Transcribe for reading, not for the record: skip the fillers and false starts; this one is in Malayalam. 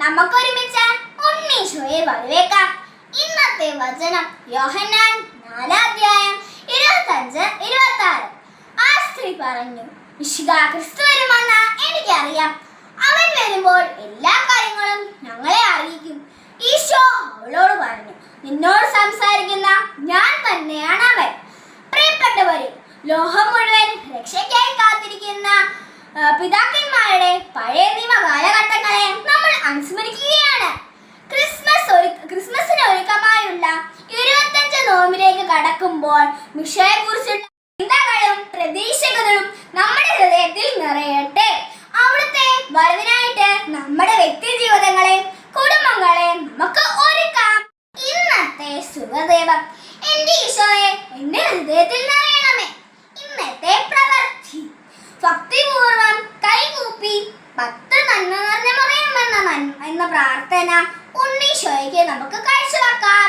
നമുക്കൊരുമിച്ച് ഉണ്ണീശോയെ വരവേക്കാം. ഇന്നത്തെ വചനം യോഹന്നാൻ 4:25-26. ആ സ്ത്രീ പറഞ്ഞു, മിശിഹാ ക്രിസ്തു വരുമെന്ന് എനിക്കറിയാം. അവൻ വരുമ്പോൾ എല്ലാ കാര്യങ്ങളും ഞങ്ങളെ അറിയിക്കും. ഈശോ അവളോട് പറഞ്ഞു, നിന്നോട് സംസാരിക്കുന്ന ഞാൻ തന്നെയാണ് അവൻ. പ്രിയപ്പെട്ടവരെ, ലോകം മുഴുവൻ രക്ഷയ്ക്കായി കാത്തിരിക്കുന്ന പിതാക്കന്മാരുടെ പഴയ നിയമ കാലഘട്ടങ്ങളെ നമ്മൾ അനുസ്മരിക്കുകയാണ്. ക്രിസ്മസിന് ഒരുക്കമായുള്ള 25 നോമ്പിലേക്ക് കടക്കുമ്പോൾ മിശിഹായെ കുറിച്ചുള്ള ചിന്തകളും പ്രതീക്ഷകളും നമ്മുടെ ഹൃദയത്തിൽ നിറയട്ടെ. അവിടുത്തെ വരവിനായിട്ട് നമ്മുടെ വ്യക്തി ജീവിതങ്ങളെ കുടുംബങ്ങളെ നമുക്ക് ഒരുക്കാം. ഇന്നത്തെ സുഖദേവം, എന്റെ ഈശോയെ എന്റെ ഹൃദയത്തിൽ നിറയണമേ. ഇന്നത്തെ പ്രവൃത്തി, ഭക്തിപൂർവം കൈകൂപ്പി 10 നന്മ നിറഞ്ഞ മറിയം എന്ന പ്രാർത്ഥന ഉണ്ണീശോയ്ക്ക് നമുക്ക് കാഴ്ചവെക്കാം.